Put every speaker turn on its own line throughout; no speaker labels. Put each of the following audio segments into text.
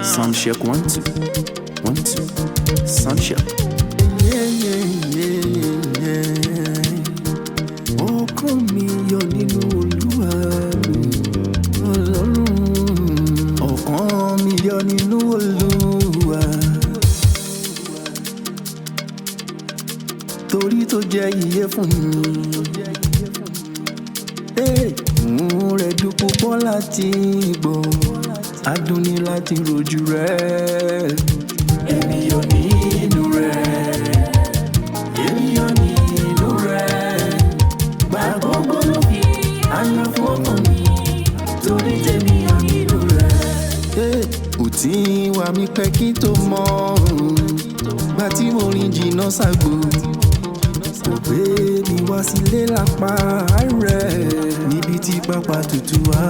Sound check 1 2 1 2. Sound check. Ọkàn mi yọ nínú Olúwa mi, Ọlọ́run. Ọkàn mi yọ nínú Olúwa, torí tó jẹ́ iye fún mi. Ohun Re dùn púpọ̀ láti gbọ́, Adun ni láti rojú rẹ̀. Emi yọ nínú rẹ̀, Emi yọ nínú rẹ̀. Gba gbogbo ló fi ayọ̀ fún ọkàn mi, torí tèmi yọ nínú rẹ̀. Ò tí wà mí pẹ́ kí tó mọ̀, gbà tí mo rìn jìnnà ságbo. Kò gbé mi wá sílé lápá rẹ̀, níbi tí pápá tutù wá.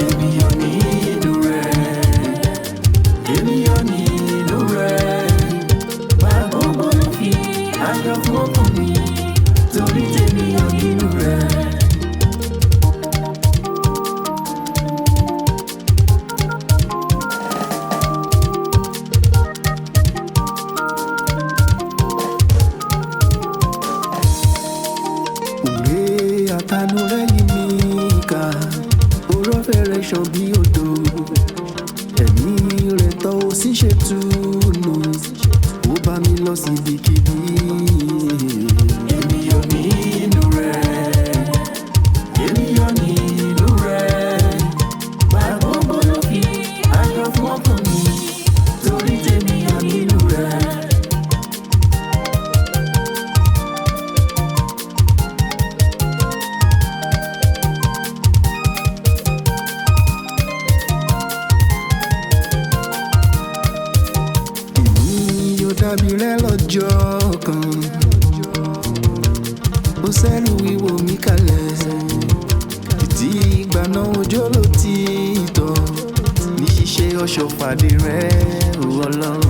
Emi yọ nínú rẹ̀, Emi yọ nínú rẹ̀. Gba gbogbo ló fi ayọ̀ fún ọkàn mi, torí tèmi yọ nínú rẹ̀. Àtànú rẹ̀ yí mi ká, oró fẹ́rẹ̀ ṣàn bí odò. Ẹ̀mí rẹ̀ tọ́ ó sì ṣe túnú, ó bá mi lọ sí bikibi. Emi yọ nínú rẹ̀, Emi yọ nínú rẹ̀. Gba gbogbo ló fi ayọ̀ fún ọkàn mi, torí tèmi yọ nínú rẹ̀. Dabi rẹ̀ lọ́jọ́ kan, ó sẹ́rù wíwo mi kalẹ̀. Títí gbana ọjọ́ ló ti tọ̀, ní ṣíṣe ọ̀ṣọ́fàdé rẹ̀, Ọlọ́run.